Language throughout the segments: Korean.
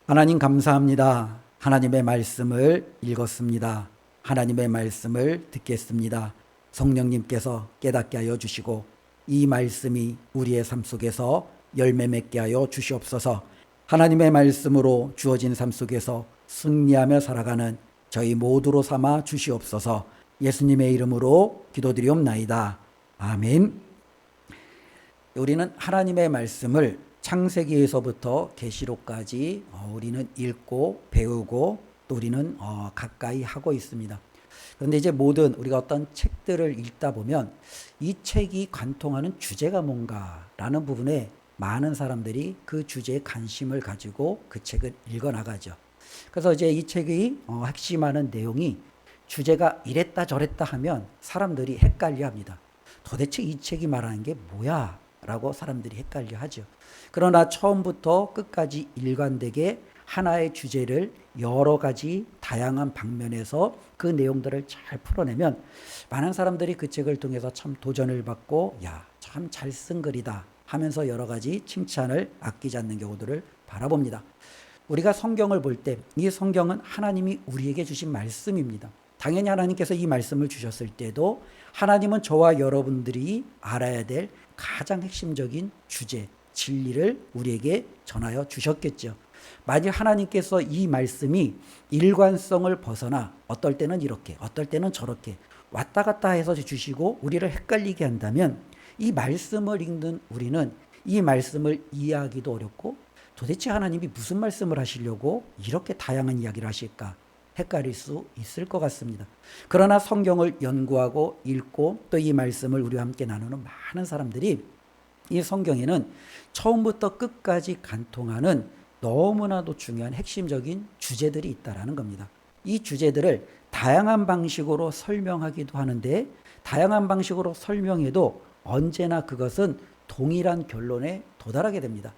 하나님 감사합니다. 하나님의 말씀을 읽었습니다. 하나님의 말씀을 듣겠습니다. 성령님께서 깨닫게 하여 주시고 이 말씀이 우리의 삶 속에서 열매 맺게 하여 주시옵소서. 하나님의 말씀으로 주어진 삶 속에서 승리하며 살아가는 저희 모두로 삼아 주시옵소서. 예수님의 이름으로 기도드리옵나이다. 아멘. 우리는 하나님의 말씀을 창세기에서부터 계시록까지 우리는 읽고 배우고 또 우리는 가까이 하고 있습니다. 그런데 이제 모든 우리가 어떤 책들을 읽다 보면 이 책이 관통하는 주제가 뭔가라는 부분에 많은 사람들이 그 주제에 관심을 가지고 그 책을 읽어 나가죠. 그래서 이제 이 책의 핵심하는 내용이 주제가 이랬다 저랬다 하면 사람들이 헷갈려 합니다. 도대체 이 책이 말하는 게 뭐야? 라고 사람들이 헷갈려 하죠. 그러나 처음부터 끝까지 일관되게 하나의 주제를 여러 가지 다양한 방면에서 그 내용들을 잘 풀어내면 많은 사람들이 그 책을 통해서 참 도전을 받고 야, 참 잘 쓴 글이다 하면서 여러 가지 칭찬을 아끼지 않는 경우들을 바라봅니다. 우리가 성경을 볼 때 이 성경은 하나님이 우리에게 주신 말씀입니다. 당연히 하나님께서 이 말씀을 주셨을 때도 하나님은 저와 여러분들이 알아야 될 가장 핵심적인 주제, 진리를 우리에게 전하여 주셨겠죠. 만약 하나님께서 이 말씀이 일관성을 벗어나 어떨 때는 이렇게, 어떨 때는 저렇게 왔다 갔다 해서 주시고 우리를 헷갈리게 한다면 이 말씀을 읽는 우리는 이 말씀을 이해하기도 어렵고 도대체 하나님이 무슨 말씀을 하시려고 이렇게 다양한 이야기를 하실까? 헷갈릴 수 있을 것 같습니다. 그러나 성경을 연구하고 읽고 또 이 말씀을 우리와 함께 나누는 많은 사람들이 이 성경에는 처음부터 끝까지 관통하는 너무나도 중요한 핵심적인 주제들이 있다라는 겁니다. 이 주제들을 다양한 방식으로 설명하기도 하는데 다양한 방식으로 설명해도 언제나 그것은 동일한 결론에 도달하게 됩니다.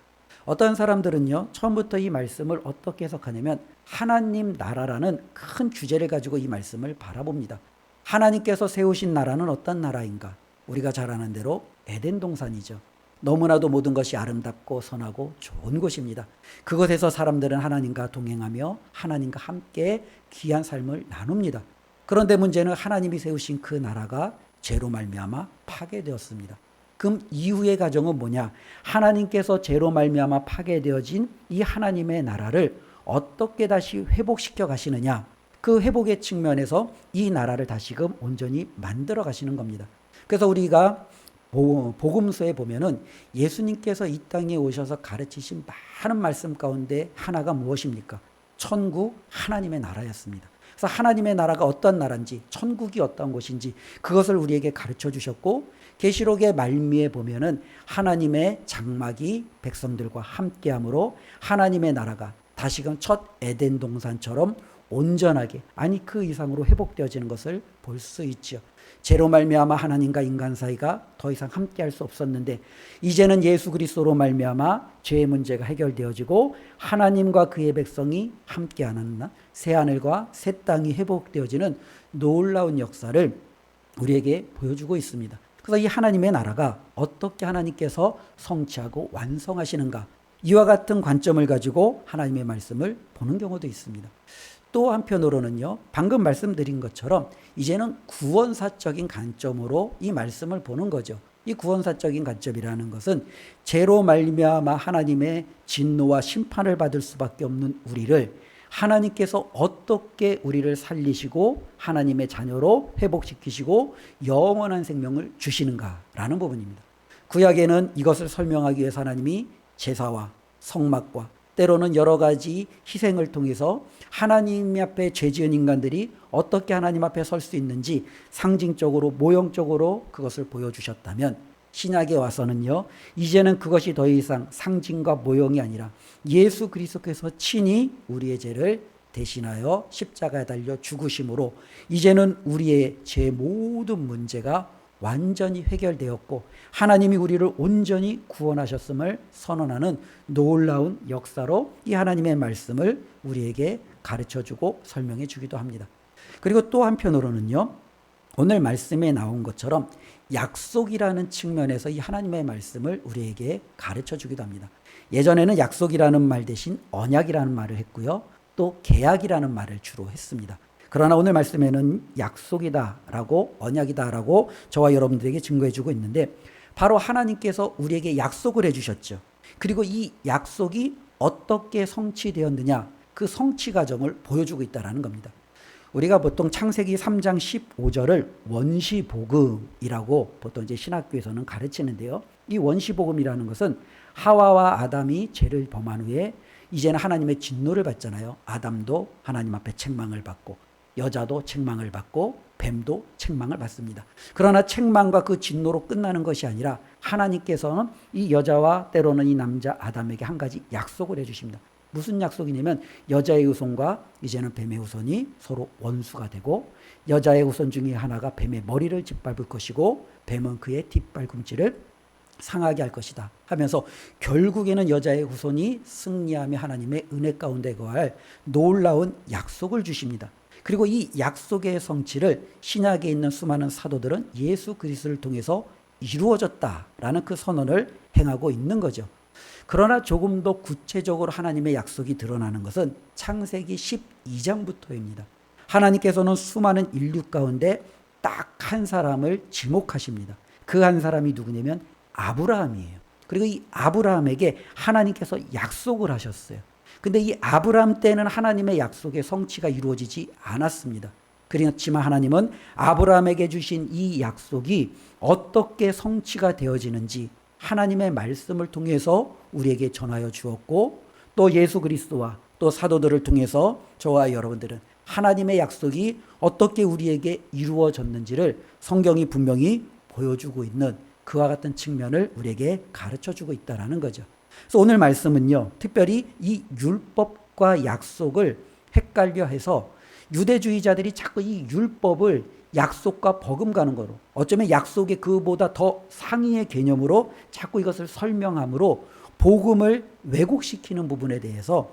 어떤 사람들은요, 처음부터 이 말씀을 어떻게 해석하냐면 하나님 나라라는 큰 주제를 가지고 이 말씀을 바라봅니다. 하나님께서 세우신 나라는 어떤 나라인가? 우리가 잘 아는 대로 에덴 동산이죠. 너무나도 모든 것이 아름답고 선하고 좋은 곳입니다. 그곳에서 사람들은 하나님과 동행하며 하나님과 함께 귀한 삶을 나눕니다. 그런데 문제는 하나님이 세우신 그 나라가 죄로 말미암아 파괴되었습니다. 그럼 이후의 과정은 뭐냐? 하나님께서 죄로 말미암아 파괴되어진 이 하나님의 나라를 어떻게 다시 회복시켜 가시느냐? 그 회복의 측면에서 이 나라를 다시금 온전히 만들어 가시는 겁니다. 그래서 우리가 복음서에 보면은 예수님께서 이 땅에 오셔서 가르치신 많은 말씀 가운데 하나가 무엇입니까? 천국 하나님의 나라였습니다. 그래서 하나님의 나라가 어떤 나라인지, 천국이 어떤 곳인지 그것을 우리에게 가르쳐 주셨고 계시록의 말미에 보면은 하나님의 장막이 백성들과 함께함으로 하나님의 나라가 다시금 첫 에덴 동산처럼 온전하게 아니 그 이상으로 회복되어지는 것을 볼 수 있죠. 죄로 말미암아 하나님과 인간 사이가 더 이상 함께할 수 없었는데 이제는 예수 그리스도로 말미암아 죄의 문제가 해결되어지고 하나님과 그의 백성이 함께하는 새 하늘과 새 땅이 회복되어지는 놀라운 역사를 우리에게 보여주고 있습니다. 그래서 이 하나님의 나라가 어떻게 하나님께서 성취하고 완성하시는가 이와 같은 관점을 가지고 하나님의 말씀을 보는 경우도 있습니다. 또 한편으로는요, 방금 말씀드린 것처럼 이제는 구원사적인 관점으로 이 말씀을 보는 거죠. 이 구원사적인 관점이라는 것은 죄로 말미암아 하나님의 진노와 심판을 받을 수밖에 없는 우리를 하나님께서 어떻게 우리를 살리시고 하나님의 자녀로 회복시키시고 영원한 생명을 주시는가라는 부분입니다. 구약에는 이것을 설명하기 위해서 하나님이 제사와 성막과 때로는 여러 가지 희생을 통해서 하나님 앞에 죄 지은 인간들이 어떻게 하나님 앞에 설 수 있는지 상징적으로 모형적으로 그것을 보여주셨다면 신약에 와서는요, 이제는 그것이 더 이상 상징과 모형이 아니라 예수 그리스도께서 친히 우리의 죄를 대신하여 십자가에 달려 죽으심으로 이제는 우리의 죄 모든 문제가 완전히 해결되었고 하나님이 우리를 온전히 구원하셨음을 선언하는 놀라운 역사로 이 하나님의 말씀을 우리에게 가르쳐주고 설명해 주기도 합니다. 그리고 또 한편으로는요, 오늘 말씀에 나온 것처럼 약속이라는 측면에서 이 하나님의 말씀을 우리에게 가르쳐 주기도 합니다. 예전에는 약속이라는 말 대신 언약이라는 말을 했고요. 또 계약이라는 말을 주로 했습니다. 그러나 오늘 말씀에는 약속이다라고 언약이다라고 저와 여러분들에게 증거해주고 있는데 바로 하나님께서 우리에게 약속을 해주셨죠. 그리고 이 약속이 어떻게 성취되었느냐 그 성취 과정을 보여주고 있다는 겁니다. 우리가 보통 창세기 3장 15절을 원시복음이라고 보통 이제 신학교에서는 가르치는데요. 이 원시복음이라는 것은 하와와 아담이 죄를 범한 후에 이제는 하나님의 진노를 받잖아요. 아담도 하나님 앞에 책망을 받고 여자도 책망을 받고 뱀도 책망을 받습니다. 그러나 책망과 그 진노로 끝나는 것이 아니라 하나님께서는 이 여자와 때로는 이 남자 아담에게 한 가지 약속을 해주십니다. 무슨 약속이냐면 여자의 후손과 이제는 뱀의 후손이 서로 원수가 되고 여자의 후손 중에 하나가 뱀의 머리를 짓밟을 것이고 뱀은 그의 뒷발꿈치를 상하게 할 것이다 하면서 결국에는 여자의 후손이 승리하며 하나님의 은혜 가운데 거할 놀라운 약속을 주십니다. 그리고 이 약속의 성취를 신약에 있는 수많은 사도들은 예수 그리스도를 통해서 이루어졌다라는 그 선언을 행하고 있는 거죠. 그러나 조금 더 구체적으로 하나님의 약속이 드러나는 것은 창세기 12장부터입니다. 하나님께서는 수많은 인류 가운데 딱 한 사람을 지목하십니다. 그 한 사람이 누구냐면 아브라함이에요. 그리고 이 아브라함에게 하나님께서 약속을 하셨어요. 근데 이 아브라함 때는 하나님의 약속의 성취가 이루어지지 않았습니다. 그렇지만 하나님은 아브라함에게 주신 이 약속이 어떻게 성취가 되어지는지 하나님의 말씀을 통해서 우리에게 전하여 주었고 또 예수 그리스도와 또 사도들을 통해서 저와 여러분들은 하나님의 약속이 어떻게 우리에게 이루어졌는지를 성경이 분명히 보여주고 있는 그와 같은 측면을 우리에게 가르쳐주고 있다는 거죠. 그래서 오늘 말씀은요, 특별히 이 율법과 약속을 헷갈려 해서 유대주의자들이 자꾸 이 율법을 약속과 버금가는 거로 어쩌면 약속의 그보다 더 상위의 개념으로 자꾸 이것을 설명함으로 복음을 왜곡시키는 부분에 대해서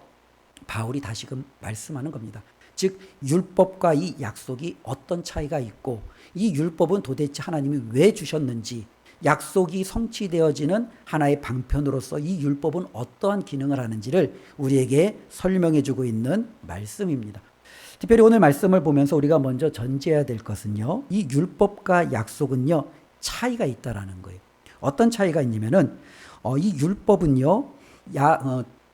바울이 다시금 말씀하는 겁니다. 즉 율법과 이 약속이 어떤 차이가 있고 이 율법은 도대체 하나님이 왜 주셨는지 약속이 성취되어지는 하나의 방편으로서 이 율법은 어떠한 기능을 하는지를 우리에게 설명해 주고 있는 말씀입니다. 특별히 오늘 말씀을 보면서 우리가 먼저 전제해야 될 것은요, 이 율법과 약속은요 차이가 있다라는 거예요. 어떤 차이가 있냐면은 이 율법은요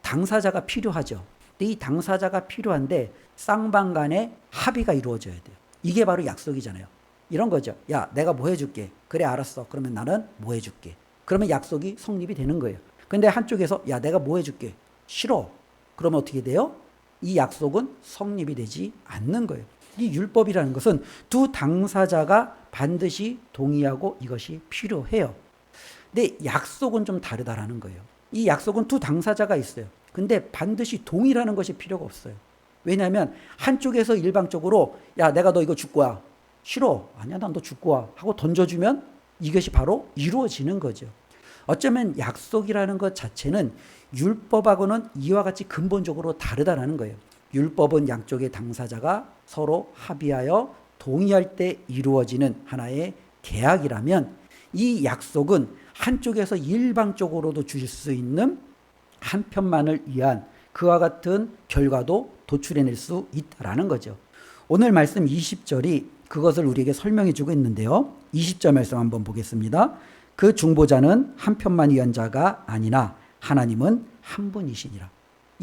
당사자가 필요하죠. 근데 이 당사자가 필요한데 쌍방 간에 합의가 이루어져야 돼요. 이게 바로 약속이잖아요. 이런 거죠. 야, 내가 뭐 해줄게. 그래, 알았어. 그러면 나는 뭐 해줄게. 그러면 약속이 성립이 되는 거예요. 근데 한쪽에서 야, 내가 뭐 해줄게. 싫어. 그러면 어떻게 돼요? 이 약속은 성립이 되지 않는 거예요. 이 율법이라는 것은 두 당사자가 반드시 동의하고 이것이 필요해요. 근데 약속은 좀 다르다라는 거예요. 이 약속은 두 당사자가 있어요. 근데 반드시 동의라는 것이 필요가 없어요. 왜냐하면 한쪽에서 일방적으로 야, 내가 너 이거 줄 거야. 싫어. 아니야, 난 너 줄 거야. 하고 던져주면 이것이 바로 이루어지는 거죠. 어쩌면 약속이라는 것 자체는 율법하고는 이와 같이 근본적으로 다르다는 거예요. 율법은 양쪽의 당사자가 서로 합의하여 동의할 때 이루어지는 하나의 계약이라면 이 약속은 한쪽에서 일방적으로도 주실 수 있는 한편만을 위한 그와 같은 결과도 도출해낼 수 있다는 거죠. 오늘 말씀 20절이 그것을 우리에게 설명해 주고 있는데요. 20절 말씀 한번 보겠습니다. 그 중보자는 한편만 위한 자가 아니나 하나님은 한 분이시니라.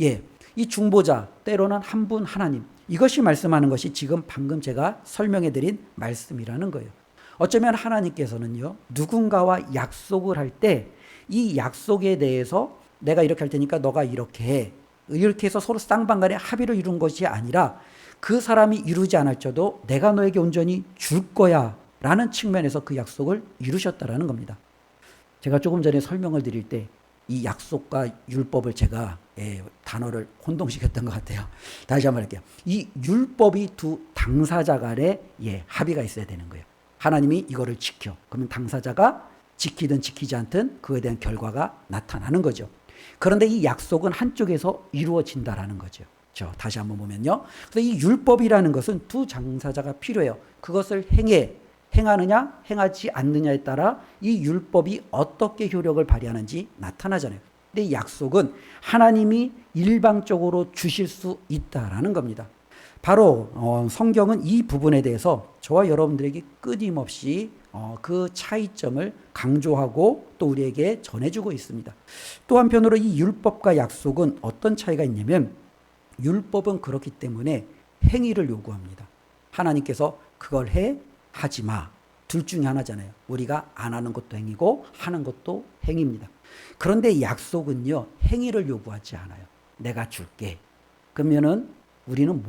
예, 이 중보자 때로는 한 분 하나님, 이것이 말씀하는 것이 지금 방금 제가 설명해 드린 말씀이라는 거예요. 어쩌면 하나님께서는요 누군가와 약속을 할 때 이 약속에 대해서 내가 이렇게 할 테니까 너가 이렇게 해, 이렇게 해서 서로 쌍방간에 합의를 이룬 것이 아니라 그 사람이 이루지 않을지라도 내가 너에게 온전히 줄 거야 라는 측면에서 그 약속을 이루셨다라는 겁니다. 제가 조금 전에 설명을 드릴 때 이 약속과 율법을 제가 단어를 혼동시켰던 것 같아요. 다시 한번 할게요. 이 율법이 두 당사자 간에 합의가 있어야 되는 거예요. 하나님이 이거를 지켜. 그러면 당사자가 지키든 지키지 않든 그에 대한 결과가 나타나는 거죠. 그런데 이 약속은 한쪽에서 이루어진다라는 거죠. 다시 한번 보면요. 그래서 이 율법이라는 것은 두 당사자가 필요해요. 그것을 행하느냐 행하지 않느냐에 따라 이 율법이 어떻게 효력을 발휘하는지 나타나잖아요. 근데 이 약속은 하나님이 일방적으로 주실 수 있다라는 겁니다. 바로 성경은 이 부분에 대해서 저와 여러분들에게 끊임없이 그 차이점을 강조하고 또 우리에게 전해주고 있습니다. 또 한편으로 이 율법과 약속은 어떤 차이가 있냐면, 율법은 그렇기 때문에 행위를 요구합니다. 하나님께서 그걸 해, 하지 마. 둘 중에 하나잖아요. 우리가 안 하는 것도 행위고 하는 것도 행위입니다. 그런데 약속은요, 행위를 요구하지 않아요. 내가 줄게. 그러면은 우리는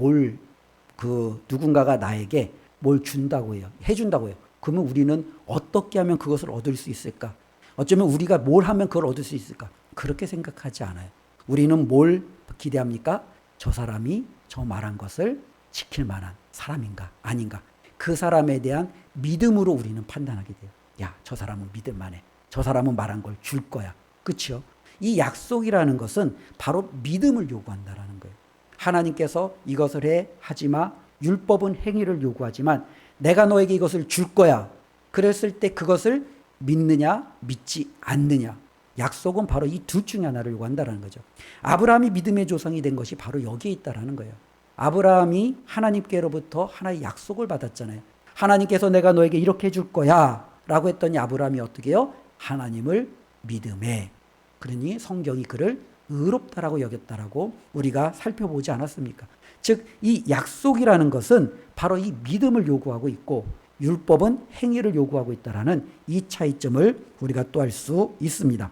누군가가 나에게 뭘 준다고 해요. 해준다고 해요. 그러면 우리는 어떻게 하면 그것을 얻을 수 있을까? 어쩌면 우리가 뭘 하면 그걸 얻을 수 있을까? 그렇게 생각하지 않아요. 우리는 뭘 기대합니까? 저 사람이 저 말한 것을 지킬 만한 사람인가? 아닌가? 그 사람에 대한 믿음으로 우리는 판단하게 돼요. 야, 저 사람은 믿을 만해. 저 사람은 말한 걸 줄 거야. 그렇죠? 이 약속이라는 것은 바로 믿음을 요구한다라는 거예요. 하나님께서 이것을 해, 하지 마. 율법은 행위를 요구하지만 내가 너에게 이것을 줄 거야. 그랬을 때 그것을 믿느냐, 믿지 않느냐. 약속은 바로 이 둘 중에 하나를 요구한다는 거죠. 아브라함이 믿음의 조상이 된 것이 바로 여기에 있다는 거예요. 아브라함이 하나님께로부터 하나의 약속을 받았잖아요. 하나님께서 내가 너에게 이렇게 해줄 거야 라고 했더니 아브라함이 어떻게 해요? 하나님을 믿음에. 그러니 성경이 그를 의롭다라고 여겼다라고 우리가 살펴보지 않았습니까? 즉, 이 약속이라는 것은 바로 이 믿음을 요구하고 있고, 율법은 행위를 요구하고 있다라는 이 차이점을 우리가 또 알 수 있습니다.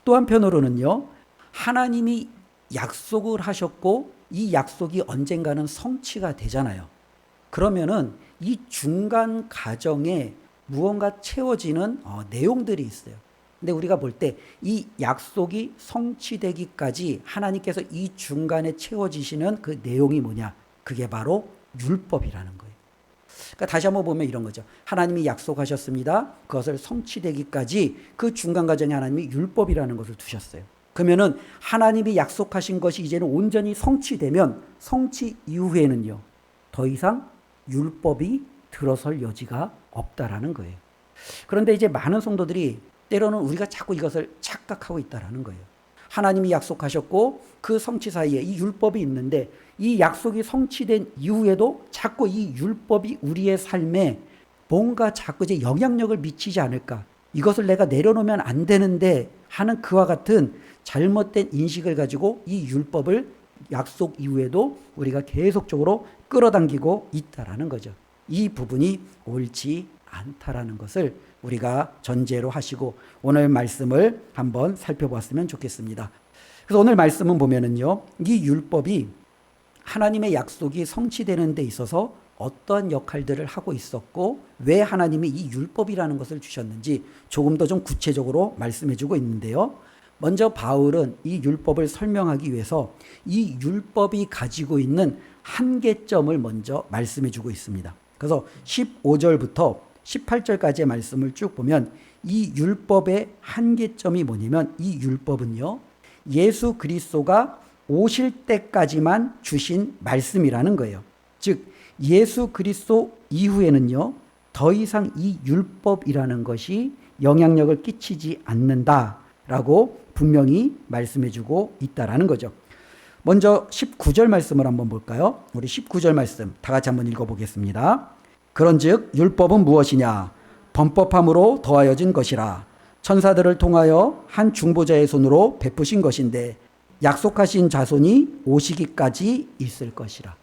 또 한편으로는요, 하나님이 약속을 하셨고 이 약속이 언젠가는 성취가 되잖아요. 그러면은 이 중간 과정에 무언가 채워지는 내용들이 있어요. 근데 우리가 볼 때 이 약속이 성취되기까지 하나님께서 이 중간에 채워지시는 그 내용이 뭐냐? 그게 바로 율법이라는 거예요. 그러니까 다시 한번 보면 이런 거죠. 하나님이 약속하셨습니다. 그것을 성취되기까지 그 중간 과정에 하나님이 율법이라는 것을 두셨어요. 그러면은 하나님이 약속하신 것이 이제는 온전히 성취되면 성취 이후에는요, 더 이상 율법이 들어설 여지가 없다라는 거예요. 그런데 이제 많은 성도들이 때로는 우리가 자꾸 이것을 착각하고 있다라는 거예요. 하나님이 약속하셨고 그 성취 사이에 이 율법이 있는데 이 약속이 성취된 이후에도 자꾸 이 율법이 우리의 삶에 뭔가 자꾸 이제 영향력을 미치지 않을까? 이것을 내가 내려놓으면 안 되는데 하는 그와 같은 잘못된 인식을 가지고 이 율법을 약속 이후에도 우리가 계속적으로 끌어당기고 있다라는 거죠. 이 부분이 옳지 않다라는 것을 우리가 전제로 하시고 오늘 말씀을 한번 살펴봤으면 좋겠습니다. 그래서 오늘 말씀은 보면은요, 이 율법이 하나님의 약속이 성취되는 데 있어서 어떠한 역할들을 하고 있었고 왜 하나님이 이 율법이라는 것을 주셨는지 조금 더 좀 구체적으로 말씀해 주고 있는데요. 먼저 바울은 이 율법을 설명하기 위해서 이 율법이 가지고 있는 한계점을 먼저 말씀해 주고 있습니다. 그래서 15절부터 18절까지의 말씀을 쭉 보면 이 율법의 한계점이 뭐냐면 이 율법은요, 예수 그리스도가 오실 때까지만 주신 말씀이라는 거예요. 즉 예수 그리스도 이후에는요, 더 이상 이 율법이라는 것이 영향력을 끼치지 않는다라고 분명히 말씀해주고 있다라는 거죠. 먼저 19절 말씀을 한번 볼까요? 우리 19절 말씀 다 같이 한번 읽어보겠습니다. 그런즉 율법은 무엇이냐? 범법함으로 더하여진 것이라. 천사들을 통하여 한 중보자의 손으로 베푸신 것인데 약속하신 자손이 오시기까지 있을 것이라.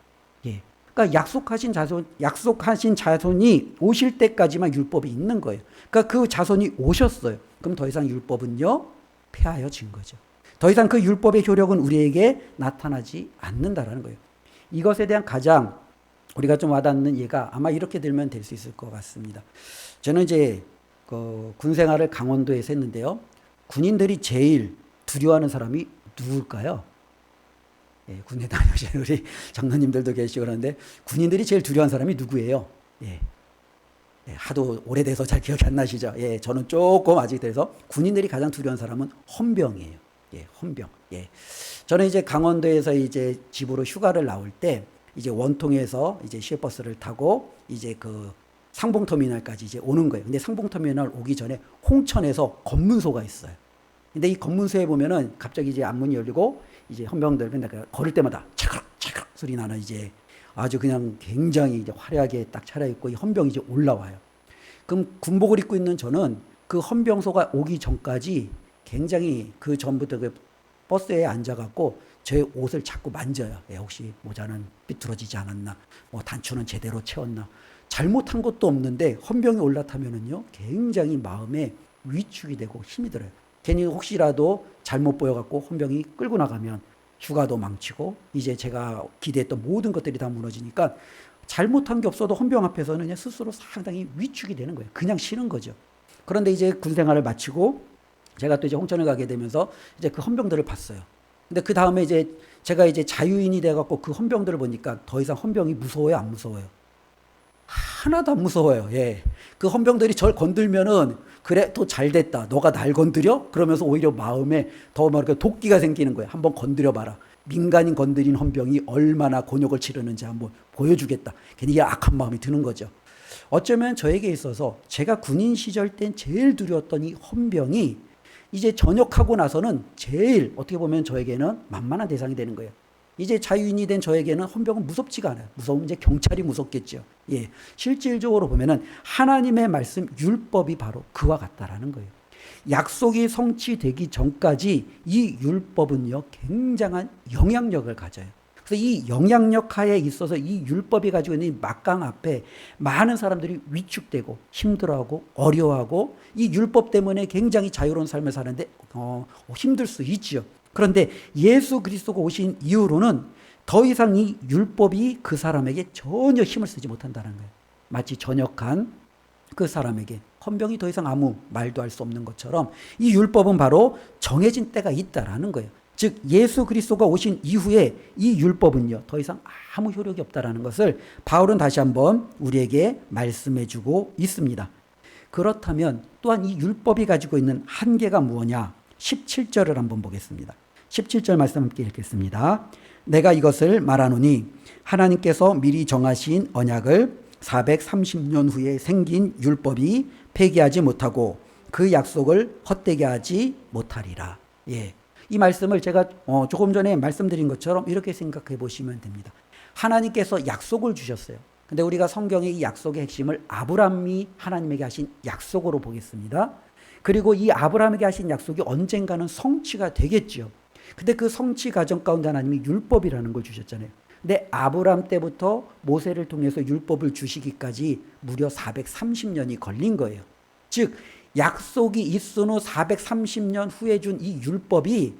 예. 그러니까 약속하신 자손이 오실 때까지만 율법이 있는 거예요. 그러니까 그 자손이 오셨어요. 그럼 더 이상 율법은요, 폐하여진 거죠. 더 이상 그 율법의 효력은 우리에게 나타나지 않는다라는 거예요. 이것에 대한 가장 우리가 좀 와닿는 예가 아마 이렇게 들면 될 수 있을 것 같습니다. 저는 이제 군 생활을 강원도에서 했는데요. 군인들이 제일 두려워하는 사람이 누굴까요? 예, 군에 다녀오신 우리 장로님들도 계시고 그러는데 군인들이 제일 두려워하는 사람이 누구예요? 예. 예, 하도 오래돼서 잘 기억이 안 나시죠? 예, 저는 조금 아직 돼서 군인들이 가장 두려워하는 사람은 헌병이에요. 예, 헌병. 예. 저는 이제 강원도에서 이제 집으로 휴가를 나올 때 이제 원통에서 이제 시외버스를 타고 이제 그 상봉터미널까지 이제 오는 거예요. 근데 상봉터미널 오기 전에 홍천에서 검문소가 있어요. 근데 이 검문소에 보면은 갑자기 이제 앞문이 열리고 이제 헌병들 맨날 걸을 때마다 차그락 차그락 소리 나는 이제 아주 그냥 굉장히 이제 화려하게 딱 차려입고 이 헌병이 이제 올라와요. 그럼 군복을 입고 있는 저는 그 헌병소가 오기 전까지 굉장히 그 전부터 그 버스에 앉아갖고 제 옷을 자꾸 만져요. 혹시 모자는 삐뚤어지지 않았나, 뭐 단추는 제대로 채웠나. 잘못한 것도 없는데 헌병이 올라타면은요 굉장히 마음에 위축이 되고 힘이 들어요. 괜히 혹시라도 잘못 보여갖고 헌병이 끌고 나가면 휴가도 망치고 이제 제가 기대했던 모든 것들이 다 무너지니까 잘못한 게 없어도 헌병 앞에서는 그냥 스스로 상당히 위축이 되는 거예요. 그냥 쉬는 거죠. 그런데 이제 군 생활을 마치고 제가 또 이제 홍천을 가게 되면서 이제 그 헌병들을 봤어요. 근데 그 다음에 이제 제가 이제 자유인이 돼갖고 그 헌병들을 보니까 더 이상 헌병이 무서워요, 안 무서워요? 하나도 안 무서워요. 예. 그 헌병들이 절 건들면은 그래 또 잘 됐다. 너가 날 건드려? 그러면서 오히려 마음에 더 막 도끼가 생기는 거예요. 한번 건드려 봐라. 민간인 건드린 헌병이 얼마나 곤욕을 치르는지 한번 보여주겠다. 괜히 악한 마음이 드는 거죠. 어쩌면 저에게 있어서 제가 군인 시절 땐 제일 두려웠던 이 헌병이 이제 전역하고 나서는 제일 어떻게 보면 저에게는 만만한 대상이 되는 거예요. 이제 자유인이 된 저에게는 헌병은 무섭지가 않아요. 무서우면 이제 경찰이 무섭겠죠. 예. 실질적으로 보면은 하나님의 말씀 율법이 바로 그와 같다라는 거예요. 약속이 성취되기 전까지 이 율법은요 굉장한 영향력을 가져요. 그래서 이 영향력 하에 있어서 이 율법이 가지고 있는 이 막강 앞에 많은 사람들이 위축되고 힘들어하고 어려워하고 이 율법 때문에 굉장히 자유로운 삶을 사는데 힘들 수 있지요. 그런데 예수 그리스도가 오신 이후로는 더 이상 이 율법이 그 사람에게 전혀 힘을 쓰지 못한다는 거예요. 마치 전역한 그 사람에게 헌병이 더 이상 아무 말도 할 수 없는 것처럼 이 율법은 바로 정해진 때가 있다라는 거예요. 즉 예수 그리스도가 오신 이후에 이 율법은요 더 이상 아무 효력이 없다라는 것을 바울은 다시 한번 우리에게 말씀해 주고 있습니다. 그렇다면 또한 이 율법이 가지고 있는 한계가 무엇냐? 17절을 한번 보겠습니다. 17절 말씀 함께 읽겠습니다. 내가 이것을 말하노니 하나님께서 미리 정하신 언약을 430년 후에 생긴 율법이 폐기하지 못하고 그 약속을 헛되게 하지 못하리라. 예. 이 말씀을 제가 조금 전에 말씀드린 것처럼 이렇게 생각해 보시면 됩니다. 하나님께서 약속을 주셨어요. 근데 우리가 성경의 이 약속의 핵심을 아브라함이 하나님에게 하신 약속으로 보겠습니다. 그리고 이 아브라함에게 하신 약속이 언젠가는 성취가 되겠죠. 근데 그 성취 과정 가운데 하나님이 율법이라는 걸 주셨잖아요. 근데 아브라함 때부터 모세를 통해서 율법을 주시기까지 무려 430년이 걸린 거예요. 즉 약속이 있은 후 430년 후에 준 이 율법이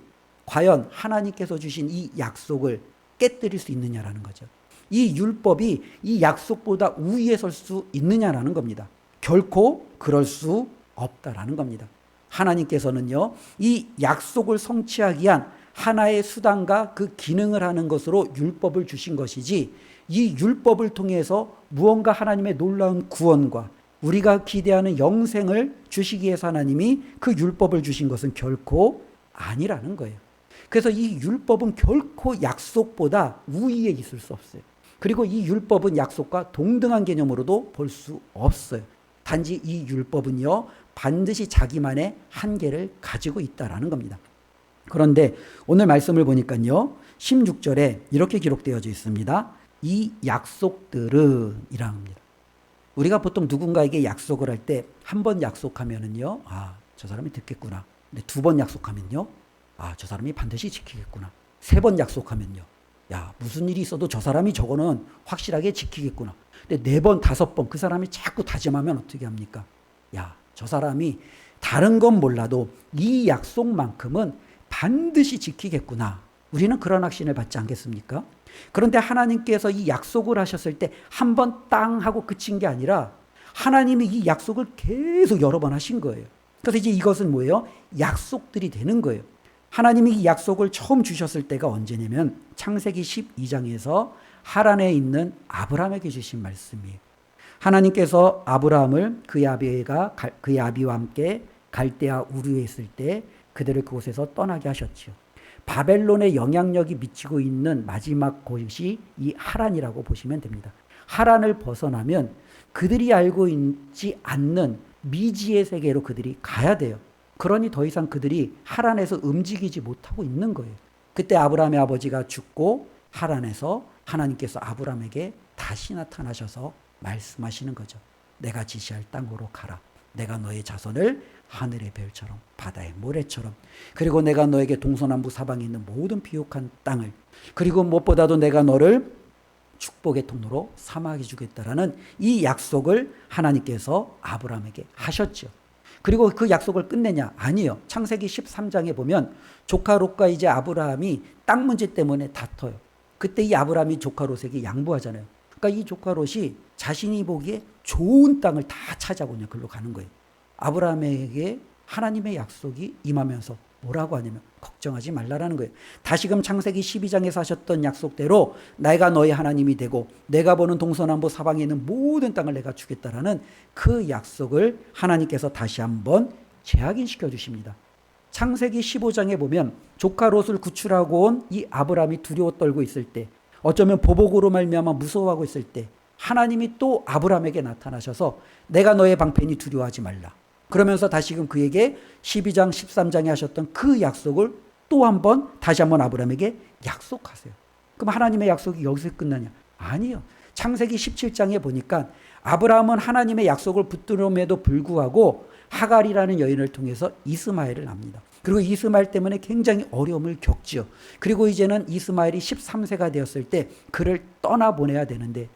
과연 하나님께서 주신 이 약속을 깨뜨릴 수 있느냐라는 거죠. 이 율법이 이 약속보다 우위에 설 수 있느냐라는 겁니다. 결코 그럴 수 없다라는 겁니다. 하나님께서는요, 이 약속을 성취하기 위한 하나의 수단과 그 기능을 하는 것으로 율법을 주신 것이지, 이 율법을 통해서 무언가 하나님의 놀라운 구원과 우리가 기대하는 영생을 주시기 위해서 하나님이 그 율법을 주신 것은 결코 아니라는 거예요. 그래서 이 율법은 결코 약속보다 우위에 있을 수 없어요. 그리고 이 율법은 약속과 동등한 개념으로도 볼 수 없어요. 단지 이 율법은요, 반드시 자기만의 한계를 가지고 있다라는 겁니다. 그런데 오늘 말씀을 보니까요, 16절에 이렇게 기록되어져 있습니다. 이 약속들은 이라 합니다. 우리가 보통 누군가에게 약속을 할 때 한 번 약속하면은요, 저 사람이 듣겠구나. 근데 두 번 약속하면요, 저 사람이 반드시 지키겠구나. 세 번 약속하면요, 무슨 일이 있어도 저 사람이 저거는 확실하게 지키겠구나. 근데 네 번, 다섯 번 그 사람이 자꾸 다짐하면 어떻게 합니까? 저 사람이 다른 건 몰라도 이 약속만큼은 반드시 지키겠구나. 우리는 그런 확신을 받지 않겠습니까? 그런데 하나님께서 이 약속을 하셨을 때 한 번 땅 하고 그친 게 아니라 하나님이 이 약속을 계속 여러 번 하신 거예요. 그래서 이제 이것은 뭐예요? 약속들이 되는 거예요. 하나님이 이 약속을 처음 주셨을 때가 언제냐면 창세기 12장에서 하란에 있는 아브라함에게 주신 말씀이에요. 하나님께서 아브라함을 그의 아비와 함께 갈대아 우르에 있을 때 그들을 그곳에서 떠나게 하셨죠. 바벨론의 영향력이 미치고 있는 마지막 곳이 이 하란이라고 보시면 됩니다. 하란을 벗어나면 그들이 알고 있지 않는 미지의 세계로 그들이 가야 돼요. 그러니 더 이상 그들이 하란에서 움직이지 못하고 있는 거예요. 그때 아브라함의 아버지가 죽고 하란에서 하나님께서 아브라함에게 다시 나타나셔서 말씀하시는 거죠. 내가 지시할 땅으로 가라. 내가 너의 자손을 하늘의 별처럼 바다의 모래처럼, 그리고 내가 너에게 동서남북 사방에 있는 모든 비옥한 땅을, 그리고 무엇보다도 내가 너를 축복의 통로로 삼아해 주겠다라는 이 약속을 하나님께서 아브라함에게 하셨죠. 그리고 그 약속을 끝내냐? 아니요. 창세기 13장에 보면 조카 롯과 이제 아브라함이 땅 문제 때문에 다퉈요. 그때 이 아브라함이 조카 롯에게 양보하잖아요. 그러니까 이 조카 롯이 자신이 보기에 좋은 땅을 다 차지하고 그냥 글로 가는 거예요. 아브라함에게 하나님의 약속이 임하면서 뭐라고 하냐면 걱정하지 말라라는 거예요. 다시금 창세기 12장에서 하셨던 약속대로 내가 너의 하나님이 되고 내가 보는 동서남북 사방에 있는 모든 땅을 내가 주겠다라는 그 약속을 하나님께서 다시 한번 재확인시켜 주십니다. 창세기 15장에 보면 조카 롯을 구출하고 온 이 아브라함이 두려워 떨고 있을 때, 어쩌면 보복으로 말미암아 무서워하고 있을 때 하나님이 또 아브라함에게 나타나셔서 내가 너의 방편이 두려워하지 말라. 그러면서 다시금 그에게 12장 13장에 하셨던 그 약속을 또 한번 다시 한번 아브라함에게 약속하세요. 그럼 하나님의 약속이 여기서 끝나냐? 아니요. 창세기 17장에 보니까 아브라함은 하나님의 약속을 붙들음에도 불구하고 하갈이라는 여인을 통해서 이스마엘을 낳습니다. 그리고 이스마엘 때문에 굉장히 어려움을 겪지요. 그리고 이제는 이스마엘이 13세가 되었을 때 그를 떠나보내야 되는데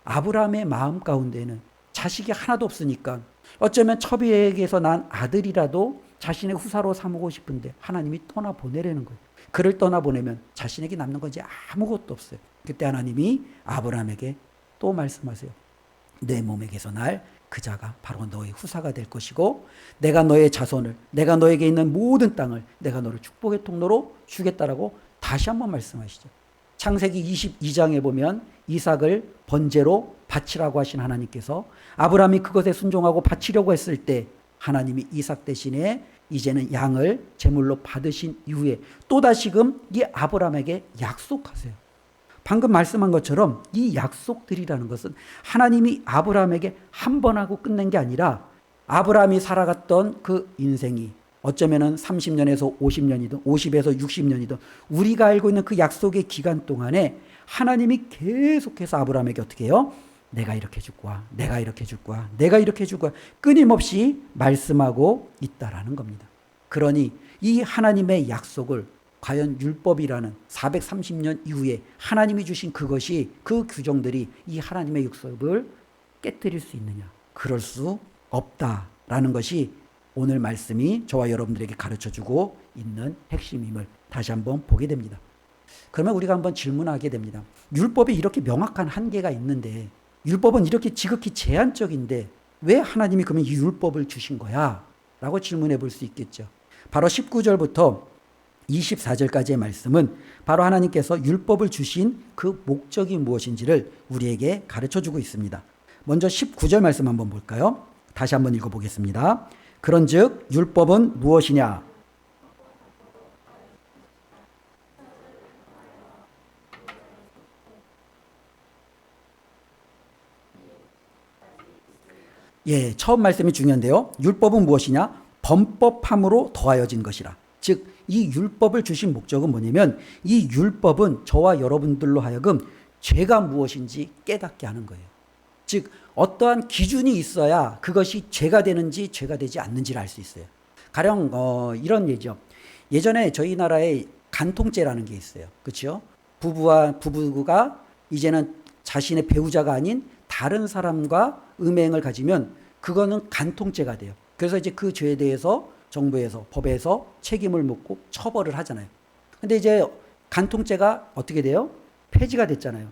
아브라함의 마음 가운데는 자식이 하나도 없으니까 어쩌면 첩이에게서 난 아들이라도 자신의 후사로 삼고 싶은데 하나님이 떠나보내려는 거예요. 그를 떠나보내면 자신에게 남는 건지 아무것도 없어요. 그때 하나님이 아브라함에게 또 말씀하세요. 내 몸에게서 날 그자가 바로 너의 후사가 될 것이고 내가 너의 자손을, 내가 너에게 있는 모든 땅을 내가 너를 축복의 통로로 주겠다라고 다시 한번 말씀하시죠. 창세기 22장에 보면 이삭을 번제로 바치라고 하신 하나님께서 아브라함이 그것에 순종하고 바치려고 했을 때 하나님이 이삭 대신에 이제는 양을 제물로 받으신 이후에 또다시금 이 아브라함에게 약속하세요. 방금 말씀한 것처럼 이 약속들이라는 것은 하나님이 아브라함에게 한 번 하고 끝낸 게 아니라 아브라함이 살아갔던 그 인생이 어쩌면은 30년에서 50년이든 50에서 60년이든 우리가 알고 있는 그 약속의 기간 동안에 하나님이 계속해서 아브라함에게 어떻게 해요? 내가 이렇게 줄 거야. 내가 이렇게 줄 거야. 내가 이렇게 줄 거야. 끊임없이 말씀하고 있다라는 겁니다. 그러니 이 하나님의 약속을 과연 율법이라는 430년 이후에 하나님이 주신 그것이, 그 규정들이 이 하나님의 약속을 깨뜨릴 수 있느냐? 그럴 수 없다라는 것이 오늘 말씀이 저와 여러분들에게 가르쳐주고 있는 핵심임을 다시 한번 보게 됩니다. 그러면 우리가 한번 질문하게 됩니다. 율법에 이렇게 명확한 한계가 있는데, 율법은 이렇게 지극히 제한적인데 왜 하나님이 그러면 이 율법을 주신 거야? 라고 질문해 볼 수 있겠죠. 바로 19절부터 24절까지의 말씀은 바로 하나님께서 율법을 주신 그 목적이 무엇인지를 우리에게 가르쳐주고 있습니다. 먼저 19절 말씀 한번 볼까요? 다시 한번 읽어보겠습니다. 그런즉 율법은 무엇이냐? 예, 처음 말씀이 중요한데요. 율법은 무엇이냐? 범법함으로 더하여진 것이라. 즉, 이 율법을 주신 목적은 뭐냐면 이 율법은 저와 여러분들로 하여금 죄가 무엇인지 깨닫게 하는 거예요. 즉, 어떠한 기준이 있어야 그것이 죄가 되는지 죄가 되지 않는지를 알 수 있어요. 가령 이런 예죠. 예전에 저희 나라에 간통죄라는 게 있어요. 그렇죠? 부부가 이제는 자신의 배우자가 아닌 다른 사람과 음행을 가지면 그거는 간통죄가 돼요. 그래서 이제 그 죄에 대해서 정부에서, 법에서 책임을 묻고 처벌을 하잖아요. 근데 이제 간통죄가 어떻게 돼요? 폐지가 됐잖아요.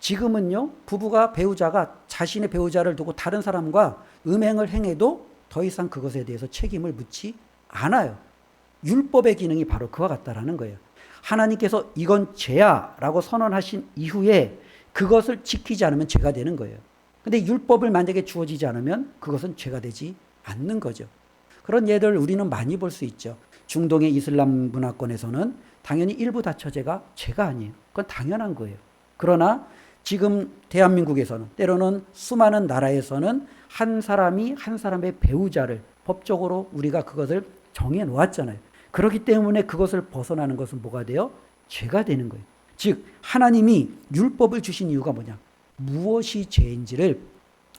지금은요, 부부가, 배우자가 자신의 배우자를 두고 다른 사람과 음행을 행해도 더 이상 그것에 대해서 책임을 묻지 않아요. 율법의 기능이 바로 그와 같다라는 거예요. 하나님께서 이건 죄야 라고 선언하신 이후에 그것을 지키지 않으면 죄가 되는 거예요. 근데 율법을 만약에 주어지지 않으면 그것은 죄가 되지 않는 거죠. 그런 예들 우리는 많이 볼 수 있죠. 중동의 이슬람 문화권에서는 당연히 일부 다처제가 죄가 아니에요. 그건 당연한 거예요. 그러나 지금 대한민국에서는, 때로는 수많은 나라에서는 한 사람이 한 사람의 배우자를 법적으로 우리가 그것을 정해 놓았잖아요. 그렇기 때문에 그것을 벗어나는 것은 뭐가 돼요? 죄가 되는 거예요. 즉 하나님이 율법을 주신 이유가 뭐냐? 무엇이 죄인지를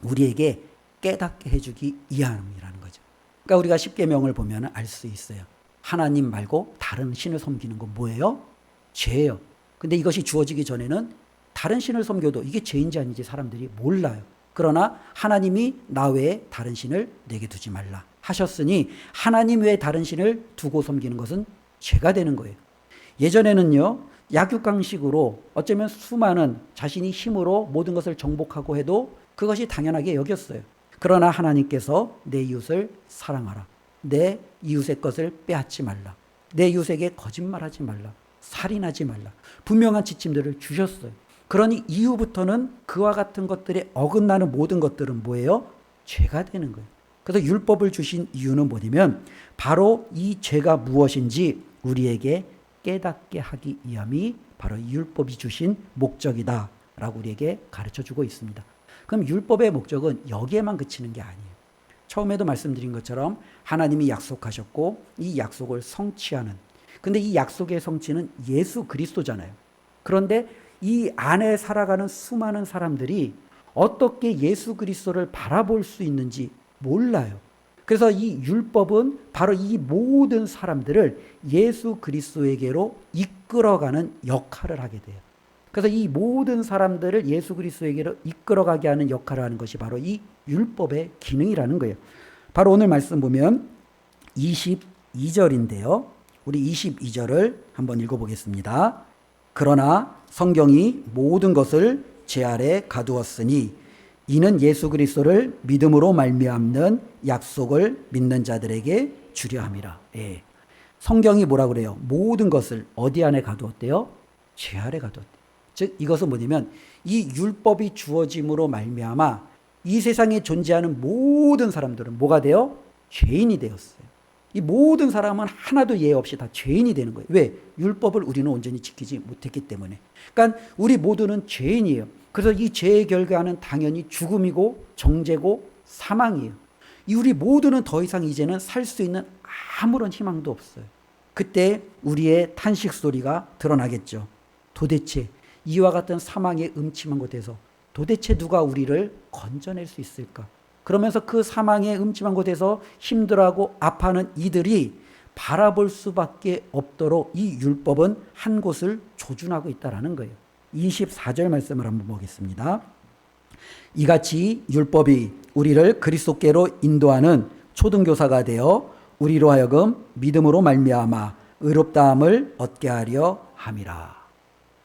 우리에게 깨닫게 해주기 위함이라는 거죠. 그러니까 우리가 십계명을 보면 알 수 있어요. 하나님 말고 다른 신을 섬기는 건 뭐예요? 죄예요. 근데 이것이 주어지기 전에는 다른 신을 섬겨도 이게 죄인지 아닌지 사람들이 몰라요. 그러나 하나님이 나 외에 다른 신을 내게 두지 말라 하셨으니 하나님 외에 다른 신을 두고 섬기는 것은 죄가 되는 거예요. 예전에는요, 약육강식으로 어쩌면 수많은 자신이 힘으로 모든 것을 정복하고 해도 그것이 당연하게 여겼어요. 그러나 하나님께서 내 이웃을 사랑하라. 내 이웃의 것을 빼앗지 말라. 내 이웃에게 거짓말하지 말라. 살인하지 말라. 분명한 지침들을 주셨어요. 그러니 이후부터는 그와 같은 것들에 어긋나는 모든 것들은 뭐예요? 죄가 되는 거예요. 그래서 율법을 주신 이유는 뭐냐면 바로 이 죄가 무엇인지 우리에게 깨닫게 하기 위함이 바로 이 율법이 주신 목적이다 라고 우리에게 가르쳐주고 있습니다. 그럼 율법의 목적은 여기에만 그치는 게 아니에요. 처음에도 말씀드린 것처럼 하나님이 약속하셨고 이 약속을 성취하는, 근데 이 약속의 성취는 예수 그리스도잖아요. 그런데 이 안에 살아가는 수많은 사람들이 어떻게 예수 그리스도를 바라볼 수 있는지 몰라요. 그래서 이 율법은 바로 이 모든 사람들을 예수 그리스도에게로 이끌어가는 역할을 하게 돼요. 그래서 이 모든 사람들을 예수 그리스도에게로 이끌어가게 하는 역할을 하는 것이 바로 이 율법의 기능이라는 거예요. 바로 오늘 말씀 보면 22절인데요. 우리 22절을 한번 읽어보겠습니다. 그러나 성경이 모든 것을 제 아래 가두었으니 이는 예수 그리스도를 믿음으로 말미암는 약속을 믿는 자들에게 주려 함이라. 예. 성경이 뭐라 그래요? 모든 것을 어디 안에 가두었대요? 제 아래 가두었대요. 즉 이것은 뭐냐면 이 율법이 주어짐으로 말미암아 이 세상에 존재하는 모든 사람들은 뭐가 돼요? 죄인이 되었어요. 이 모든 사람은 하나도 예외 없이 다 죄인이 되는 거예요. 왜? 율법을 우리는 온전히 지키지 못했기 때문에. 그러니까 우리 모두는 죄인이에요. 그래서 이 죄의 결과는 당연히 죽음이고 정죄고 사망이에요. 우리 모두는 더 이상 이제는 살 수 있는 아무런 희망도 없어요. 그때 우리의 탄식 소리가 드러나겠죠. 도대체 이와 같은 사망의 음침한 곳에서 도대체 누가 우리를 건져낼 수 있을까? 그러면서 그 사망의 음침한 곳에서 힘들어하고 아파하는 이들이 바라볼 수밖에 없도록 이 율법은 한 곳을 조준하고 있다는 거예요. 24절 말씀을 한번 보겠습니다. 이같이 율법이 우리를 그리스도께로 인도하는 초등교사가 되어 우리로 하여금 믿음으로 말미암아 의롭다함을 얻게 하려 함이라.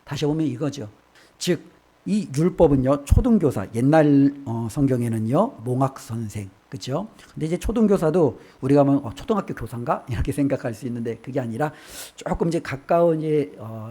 다시 보면 이거죠. 즉 이 율법은요, 초등교사, 옛날 성경에는요, 몽학선생, 그죠? 근데 이제 초등교사도 우리가 하면 초등학교 교사인가? 이렇게 생각할 수 있는데 그게 아니라 조금 이제 가까운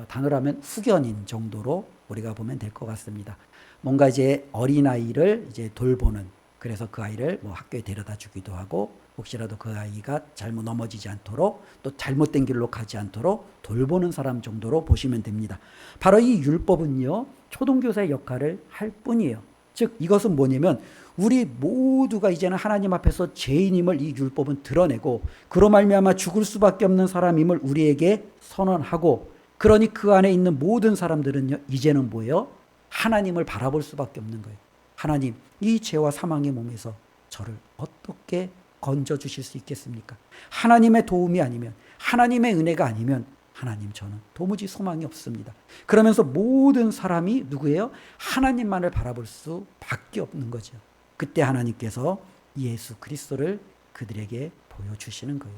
단어로 하면 후견인 정도로 우리가 보면 될 것 같습니다. 뭔가 이제 어린아이를 이제 돌보는, 그래서 그 아이를 뭐 학교에 데려다 주기도 하고 혹시라도 그 아이가 잘못 넘어지지 않도록 또 잘못된 길로 가지 않도록 돌보는 사람 정도로 보시면 됩니다. 바로 이 율법은요, 초등교사의 역할을 할 뿐이에요. 즉 이것은 뭐냐면 우리 모두가 이제는 하나님 앞에서 죄인임을 이 율법은 드러내고 그로 말미암아 죽을 수밖에 없는 사람임을 우리에게 선언하고, 그러니 그 안에 있는 모든 사람들은요 이제는 뭐예요? 하나님을 바라볼 수밖에 없는 거예요. 하나님, 이 죄와 사망의 몸에서 저를 어떻게 건져 주실 수 있겠습니까? 하나님의 도움이 아니면, 하나님의 은혜가 아니면 하나님, 저는 도무지 소망이 없습니다. 그러면서 모든 사람이 누구예요? 하나님만을 바라볼 수밖에 없는 거죠. 그때 하나님께서 예수 그리스도를 그들에게 보여주시는 거예요.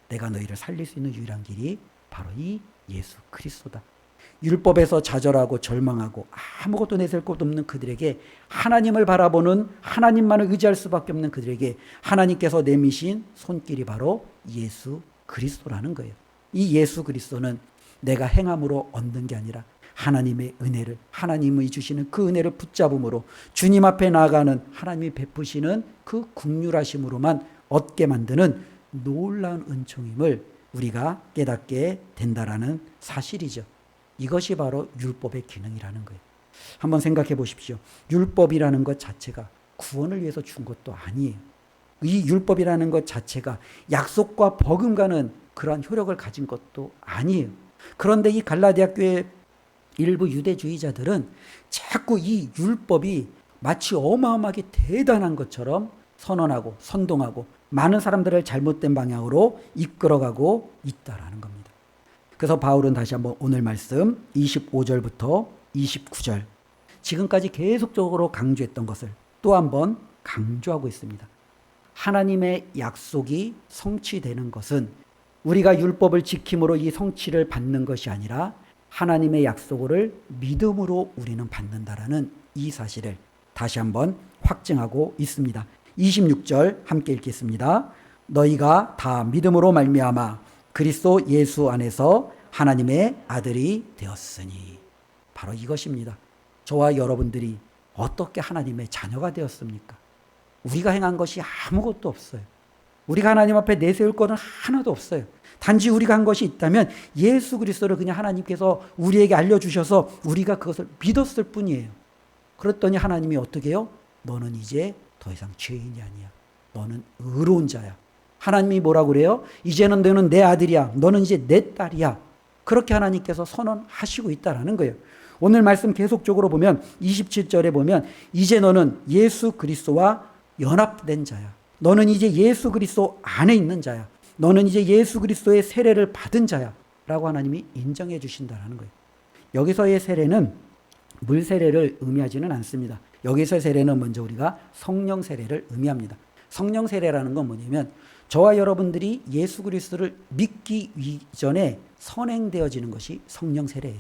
내가 너희를 살릴 수 있는 유일한 길이 바로 이 예수 그리스도다. 율법에서 좌절하고 절망하고 아무것도 내세울 것 없는 그들에게, 하나님을 바라보는, 하나님만을 의지할 수밖에 없는 그들에게 하나님께서 내미신 손길이 바로 예수 그리스도라는 거예요. 이 예수 그리스도는 내가 행함으로 얻는 게 아니라 하나님의 은혜를, 하나님이 주시는 그 은혜를 붙잡음으로 주님 앞에 나아가는 하나님이 베푸시는 그 긍휼하심으로만 얻게 만드는 놀라운 은총임을 우리가 깨닫게 된다라는 사실이죠. 이것이 바로 율법의 기능이라는 거예요. 한번 생각해 보십시오. 율법이라는 것 자체가 구원을 위해서 준 것도 아니에요. 이 율법이라는 것 자체가 약속과 버금가는 그러한 효력을 가진 것도 아니에요. 그런데 이 갈라디아 교회 일부 유대주의자들은 자꾸 이 율법이 마치 어마어마하게 대단한 것처럼 선언하고 선동하고 많은 사람들을 잘못된 방향으로 이끌어가고 있다라는 겁니다. 그래서 바울은 다시 한번 오늘 말씀 25절부터 29절 지금까지 계속적으로 강조했던 것을 또 한번 강조하고 있습니다. 하나님의 약속이 성취되는 것은 우리가 율법을 지킴으로 이 성취를 받는 것이 아니라 하나님의 약속을 믿음으로 우리는 받는다라는 이 사실을 다시 한번 확증하고 있습니다. 26절 함께 읽겠습니다. 너희가 다 믿음으로 말미암아 그리스도 예수 안에서 하나님의 아들이 되었으니 바로 이것입니다. 저와 여러분들이 어떻게 하나님의 자녀가 되었습니까? 우리가 행한 것이 아무것도 없어요. 우리가 하나님 앞에 내세울 것은 하나도 없어요. 단지 우리가 한 것이 있다면 예수 그리스도를 그냥 하나님께서 우리에게 알려주셔서 우리가 그것을 믿었을 뿐이에요. 그랬더니 하나님이 어떻게 해요? 너는 이제 더 이상 죄인이 아니야. 너는 의로운 자야. 하나님이 뭐라고 그래요? 이제는 너는 내 아들이야. 너는 이제 내 딸이야. 그렇게 하나님께서 선언하시고 있다라는 거예요. 오늘 말씀 계속적으로 보면 27절에 보면 이제 너는 예수 그리스도와 연합된 자야. 너는 이제 예수 그리스도 안에 있는 자야. 너는 이제 예수 그리스도의 세례를 받은 자야. 라고 하나님이 인정해 주신다는 거예요. 여기서의 세례는 물 세례를 의미하지는 않습니다. 여기서의 세례는 먼저 우리가 성령 세례를 의미합니다. 성령 세례라는 건 뭐냐면 저와 여러분들이 예수 그리스도를 믿기 이전에 선행되어지는 것이 성령 세례예요.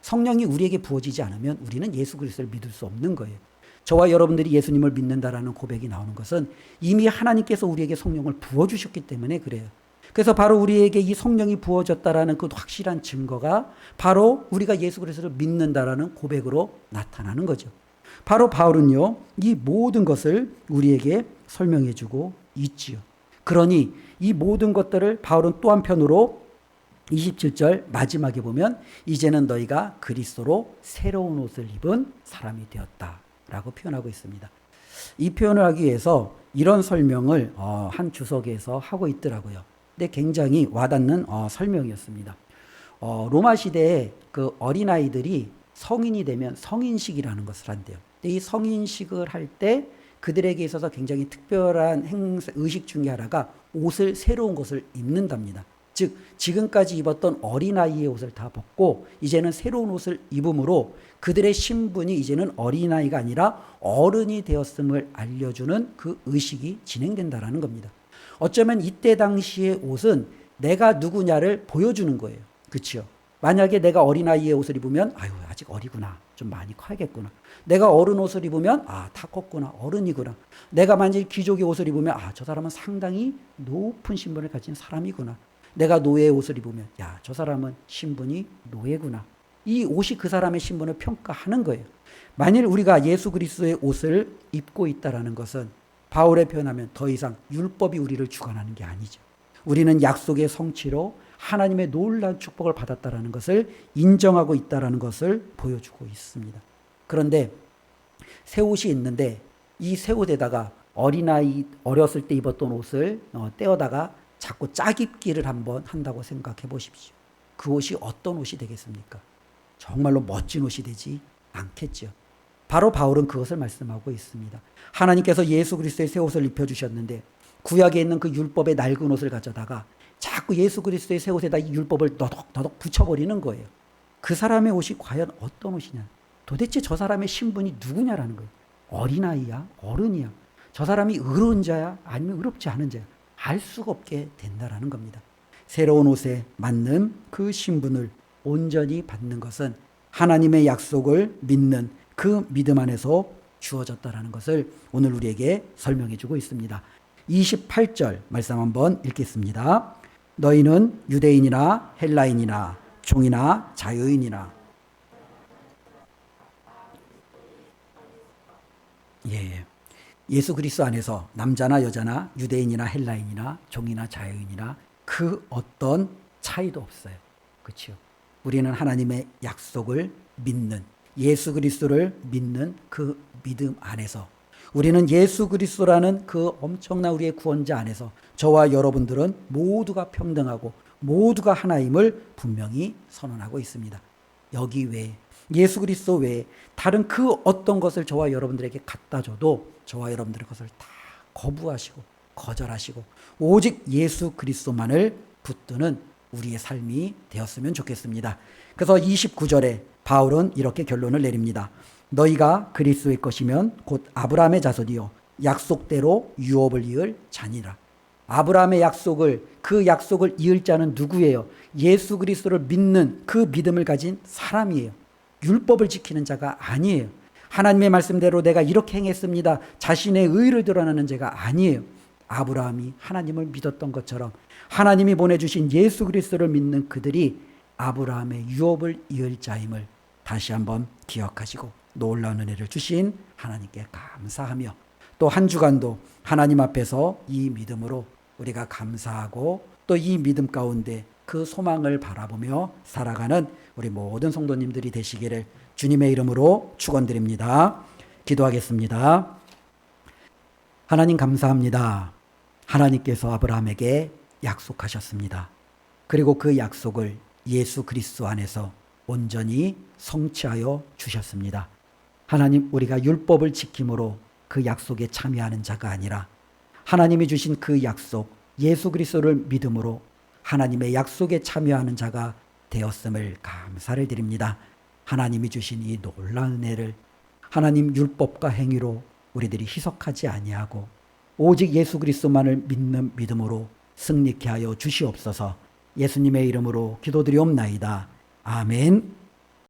성령이 우리에게 부어지지 않으면 우리는 예수 그리스도를 믿을 수 없는 거예요. 저와 여러분들이 예수님을 믿는다라는 고백이 나오는 것은 이미 하나님께서 우리에게 성령을 부어주셨기 때문에 그래요. 그래서 바로 우리에게 이 성령이 부어졌다라는 그 확실한 증거가 바로 우리가 예수 그리스도를 믿는다라는 고백으로 나타나는 거죠. 바로 바울은요, 이 모든 것을 우리에게 설명해 주고 있지요. 그러니 이 모든 것들을 바울은 또 한편으로 27절 마지막에 보면 이제는 너희가 그리스도로 새로운 옷을 입은 사람이 되었다라고 표현하고 있습니다. 이 표현을 하기 위해서 이런 설명을 한 주석에서 하고 있더라고요. 근데 굉장히 와닿는 설명이었습니다. 로마 시대에 그 어린아이들이 성인이 되면 성인식이라는 것을 한대요. 근데 이 성인식을 할 때 그들에게 있어서 굉장히 특별한 의식 중에 하나가 옷을 새로운 것을 입는답니다. 즉 지금까지 입었던 어린아이의 옷을 다 벗고 이제는 새로운 옷을 입음으로 그들의 신분이 이제는 어린아이가 아니라 어른이 되었음을 알려주는 그 의식이 진행된다라는 겁니다. 어쩌면 이때 당시의 옷은 내가 누구냐를 보여주는 거예요. 그렇죠? 만약에 내가 어린아이의 옷을 입으면 아유 아직 어리구나. 좀 많이 커야겠구나. 내가 어른 옷을 입으면 다 컸구나. 어른이구나. 내가 만약 귀족의 옷을 입으면 저 사람은 상당히 높은 신분을 가진 사람이구나. 내가 노예의 옷을 입으면 저 사람은 신분이 노예구나. 이 옷이 그 사람의 신분을 평가하는 거예요. 만일 우리가 예수 그리스도의 옷을 입고 있다라는 것은 바울에 표현하면 더 이상 율법이 우리를 주관하는 게 아니죠. 우리는 약속의 성취로 하나님의 놀라운 축복을 받았다라는 것을 인정하고 있다라는 것을 보여주고 있습니다. 그런데 새 옷이 있는데 이 새 옷에다가 어렸을 때 입었던 옷을 떼어다가 자꾸 짜깁기를 한번 한다고 생각해 보십시오. 그 옷이 어떤 옷이 되겠습니까? 정말로 멋진 옷이 되지 않겠죠. 바로 바울은 그것을 말씀하고 있습니다. 하나님께서 예수 그리스도의 새 옷을 입혀주셨는데 구약에 있는 그 율법의 낡은 옷을 가져다가 자꾸 예수 그리스도의 새 옷에다 이 율법을 더덕더덕 붙여버리는 거예요. 그 사람의 옷이 과연 어떤 옷이냐? 도대체 저 사람의 신분이 누구냐라는 거예요. 어린아이야? 어른이야? 저 사람이 의로운 자야? 아니면 의롭지 않은 자야? 알 수가 없게 된다라는 겁니다. 새로운 옷에 맞는 그 신분을 온전히 받는 것은 하나님의 약속을 믿는 그 믿음 안에서 주어졌다라는 것을 오늘 우리에게 설명해 주고 있습니다. 28절 말씀 한번 읽겠습니다. 너희는 유대인이나 헬라인이나 종이나 자유인이나 예수 그리스도 안에서 남자나 여자나 유대인이나 헬라인이나 종이나 자유인이나 그 어떤 차이도 없어요. 그렇죠? 우리는 하나님의 약속을 믿는 예수 그리스도를 믿는 그 믿음 안에서 우리는 예수 그리스도라는 그 엄청난 우리의 구원자 안에서 저와 여러분들은 모두가 평등하고 모두가 하나임을 분명히 선언하고 있습니다. 여기 외에 예수 그리스도 외에 다른 그 어떤 것을 저와 여러분들에게 갖다 줘도 저와 여러분들의 것을 다 거부하시고 거절하시고 오직 예수 그리스도만을 붙드는 우리의 삶이 되었으면 좋겠습니다. 그래서 29절에 바울은 이렇게 결론을 내립니다. 너희가 그리스도의 것이면 곧 아브라함의 자손이요 약속대로 유업을 이을 자니라. 아브라함의 약속을, 그 약속을 이을 자는 누구예요? 예수 그리스도를 믿는 그 믿음을 가진 사람이에요. 율법을 지키는 자가 아니에요. 하나님의 말씀대로 내가 이렇게 행했습니다. 자신의 의를 드러내는 자가 아니에요. 아브라함이 하나님을 믿었던 것처럼 하나님이 보내주신 예수 그리스도를 믿는 그들이 아브라함의 유업을 이을 자임을 다시 한번 기억하시고 놀라운 은혜를 주신 하나님께 감사하며 또 한 주간도 하나님 앞에서 이 믿음으로 우리가 감사하고 또 이 믿음 가운데 그 소망을 바라보며 살아가는 우리 모든 성도님들이 되시기를 주님의 이름으로 축원드립니다. 기도하겠습니다. 하나님 감사합니다. 하나님께서 아브라함에게 약속하셨습니다. 그리고 그 약속을 예수 그리스도 안에서 온전히 성취하여 주셨습니다. 하나님, 우리가 율법을 지킴으로 그 약속에 참여하는 자가 아니라 하나님이 주신 그 약속 예수 그리스도를 믿음으로 하나님의 약속에 참여하는 자가 되었음을 감사를 드립니다. 하나님이 주신 이 놀라운 은혜를 하나님 율법과 행위로 우리들이 희석하지 아니하고 오직 예수 그리스도만을 믿는 믿음으로 승리케 하여 주시옵소서. 예수님의 이름으로 기도드리옵나이다. 아멘.